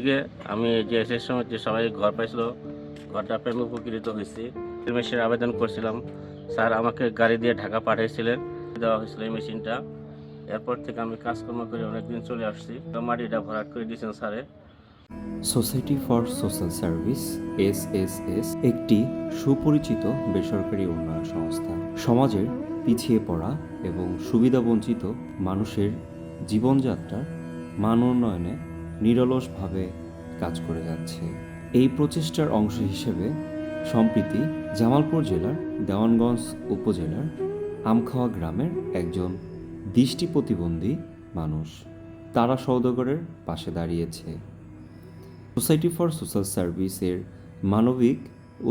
থেকে আমি যে এসের সময় যে সবাই ঘর পাইছিল, ঘরটা পেয়ে আমি উপকৃত হয়েছি। মেশিনের আবেদন করছিলাম, স্যার আমাকে গাড়ি দিয়ে ঢাকা পাঠিয়েছিলেন, দেওয়া হয়েছিল এই মেশিনটা। এরপর থেকে আমি কাজকর্ম করে অনেকদিন চলে আসছি। মাটিটা ভরাট করে দিয়েছেন স্যারে। Society for social service SSS একটি সুপরিচিত বেসরকারি উন্নয়ন সংস্থা। সমাজের পিছিয়ে পড়া এবং সুবিধাবঞ্চিত মানুষের জীবনযাত্রার মান উন্নয়নে নিরলসভাবে কাজ করে যাচ্ছে। এই প্রচেষ্টার অংশ হিসেবে সম্প্রতি জামালপুর জেলার দেওয়ানগঞ্জ উপজেলার আমখাওয়া গ্রামের একজন দৃষ্টি প্রতিবন্ধী মানুষ তারা সওদাগরের পাশে দাঁড়িয়েছে। সোসাইটি ফর সোশ্যাল সার্ভিসের মানবিক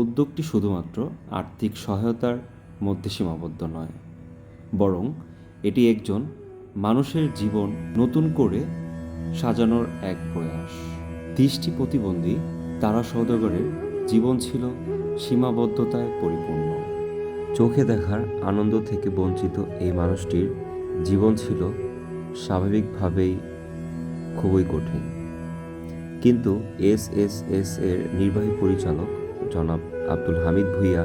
উদ্যোগটি শুধুমাত্র আর্থিক সহায়তার মধ্যে সীমাবদ্ধ নয়, বরং এটি একজন মানুষের জীবন নতুন করে সাজানোর এক প্রয়াস। দৃষ্টি প্রতিবন্ধী তারা সওদাগরের জীবন ছিল সীমাবদ্ধতায় পরিপূর্ণ। চোখে দেখার আনন্দ থেকে বঞ্চিত এই মানুষটির জীবন ছিল স্বাভাবিকভাবেই খুবই কঠিন। কিন্তু এসএসএস এর নির্বাহী পরিচালক জনাব আব্দুল হামিদ ভূঁইয়া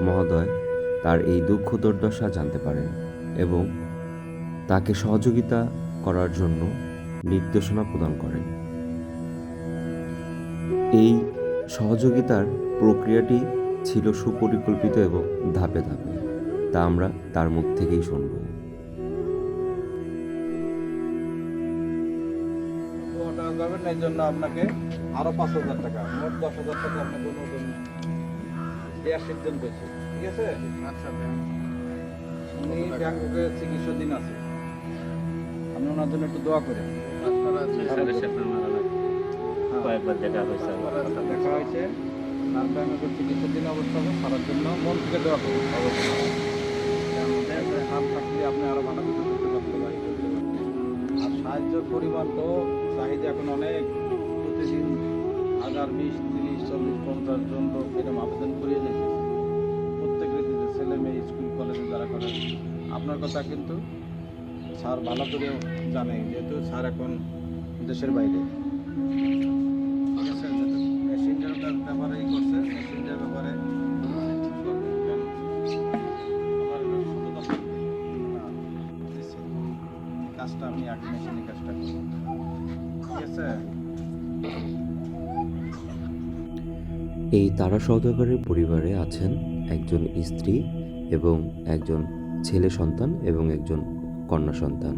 মহোদয় তার এই দুঃখ দুর্দশা জানতে পারেন এবং তাকে সহযোগিতা করার জন্য নির্দেশনা প্রদান করেন। এই সহযোগিতার প্রক্রিয়াটি ছিল সুপরিকল্পিত এবং ধাপে ধাপে, তা আমরা তার মুখ থেকেই শুনব। এই জন্য আপনাকে আরো 5,000 টাকা, মোট 10,000 টাকা আপনাকে নতুন দেওয়ার সিদ্ধান্ত হয়েছে। ঠিক আছে? আচ্ছা, উনি ব্যাংককে চিকিৎসাধীন আছে, আপনি ওনার জন্য একটু দোয়া করেন। স্যারের সাথে আমার কয়েকবার দেখা হয়েছে। দেখা হয়েছে, আর ব্যাংকের চিকিৎসাধীন অবস্থা করার জন্য মন থেকে দোয়া করুন। অবশ্যই হাত থাকলে আপনি আরো ভালো কিছু করতে পারতে পারেন। আর সাহায্যের পরিমাণ তো চাহিদা এখন অনেক, প্রতিদিন 1000, 20, 30, 40, 50 জন লোক এরকম আবেদন করিয়ে যেতেছে। প্রত্যেক ঋতুতে ছেলে মেয়ে স্কুল কলেজে যারা করে। আপনার কথা কিন্তু স্যার ভালো করে জানে, যেহেতু স্যার এখন দেশের বাইরে। ঠিক আছে, মেশিনটার ব্যাপারে করছে, মেশিনটার ব্যাপারে ঠিক করবেন। কারণ আমার সততা থাকবে। কাজটা আমি আগে মেশিনের কাজটা করব। ঠিক আছে? এই তারা সওদাগরের পরিবারে আছেন একজন স্ত্রী এবং একজন ছেলে সন্তান এবং একজন কন্যা সন্তান।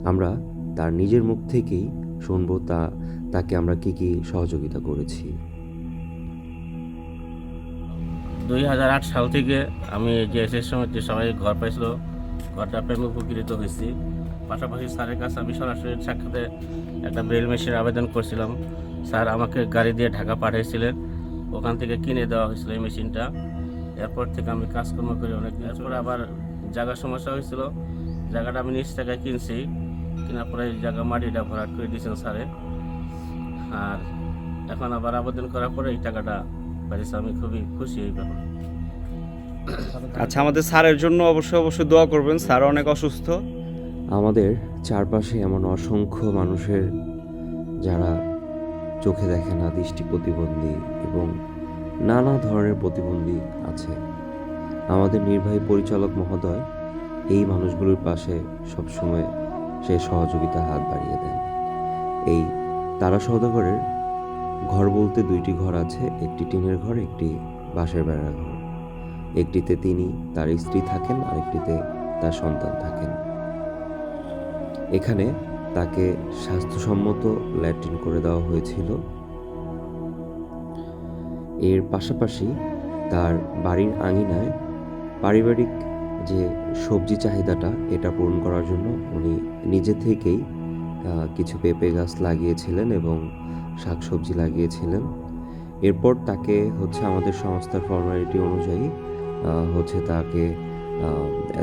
আমরা তার নিজের মুখ থেকেই শুনবো তাকে আমরা কি সহযোগিতা করেছি। 2008 সাল থেকে আমি যে এসের সময় যে সবাই ঘর পাইছিল, ঘরটা পেয়ে আমি উপকৃত হয়েছি। পাশাপাশি স্যারের কাছে আমি সরাসরি সাক্ষাতে একটা ব্রেল মেশিনের আবেদন করছিলাম। স্যার আমাকে গাড়ি দিয়ে ঢাকা পাঠিয়েছিলেন, ওখান থেকে কিনে দেওয়া হয়েছিল এই মেশিনটা। এরপর থেকে আমি কাজকর্ম করি অনেক। এরপরে আবার জায়গার সমস্যা হয়েছিল, জায়গাটা আমি নিজ টাকায় কিনছি, কেনার পরে জায়গা মাটিটা ভরাট করে দিয়েছেন স্যারে। আর এখন আবার আবেদন করার পরে এই টাকাটা পাইছি, আমি খুবই খুশি এই ব্যাপারে। আচ্ছা, আমাদের স্যারের জন্য অবশ্যই দোয়া করবেন, স্যার অনেক অসুস্থ। আমাদের চারপাশে এমন অসংখ্য মানুষের যারা চোখে দেখে না, দৃষ্টি প্রতিবন্ধী এবং নানা ধরনের প্রতিবন্ধী আছে। আমাদের নির্বাহী পরিচালক মহোদয় এই মানুষগুলোর পাশে সবসময় সে সহযোগিতা হাত বাড়িয়ে দেন। এই তারা সওদাগরের ঘর বলতে 2টি ঘর আছে, একটি টিনের ঘর, একটি বাঁশের বেড়ার ঘর। একটিতে তিনি তার স্ত্রী থাকেন, আরেকটিতে তার সন্তান থাকেন। এখানে তাকে স্বাস্থ্যসম্মত ল্যাট্রিন করে দেওয়া হয়েছিল। এর পাশাপাশি তার বাড়ির আঙিনায় পারিবারিক যে সবজি চাহিদাটা এটা পূরণ করার জন্য উনি নিজে থেকেই কিছু পেঁপে গাছ লাগিয়েছিলেন এবং শাকসবজি লাগিয়েছিলেন। এরপর তাকে আমাদের সংস্থার ফর্মালিটি অনুযায়ী তাকে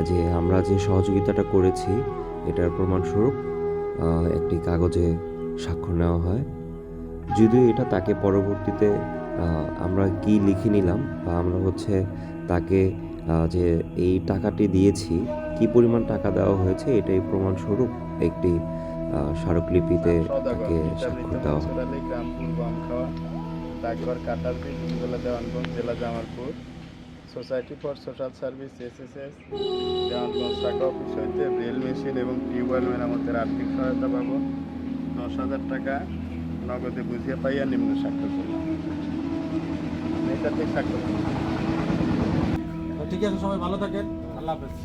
যে আমরা যে সহযোগিতাটা করেছি এটার প্রমাণস্বরূপ একটি কাগজে স্বাক্ষর নেওয়া হয়। যদিও এটা তাকে পরবর্তীতে আমরা কি লিখে নিলাম বা আমরা তাকে যে এই টাকাটি দিয়েছি, কি পরিমাণ টাকা দেওয়া হয়েছে এটাই প্রমাণস্বরূপ একটি স্মারকলিপিতে সওদাগর তাকে স্বাক্ষর দেওয়া হয়। আলী গ্রাম পূর্ব আমখাওয়া, ডাকঘর কাটারবি, উপজেলা দেওয়ানগঞ্জ, জেলা Jamalpur. Society for social service SSS, Dewanganj শাখা অফিস হইতে ড্রিল মেশিন এবং টিউবওয়েল মেরামতের আর্থিক সহায়তা পাবো 10,000 টাকা নগদে বুঝিয়ে পাইয়া নিম্ন স্বাক্ষর করলাম। এটাতে স্বাক্ষর করলাম। ঠিক আছে, সবাই ভালো থাকেন, আল্লাহ হাফেজ।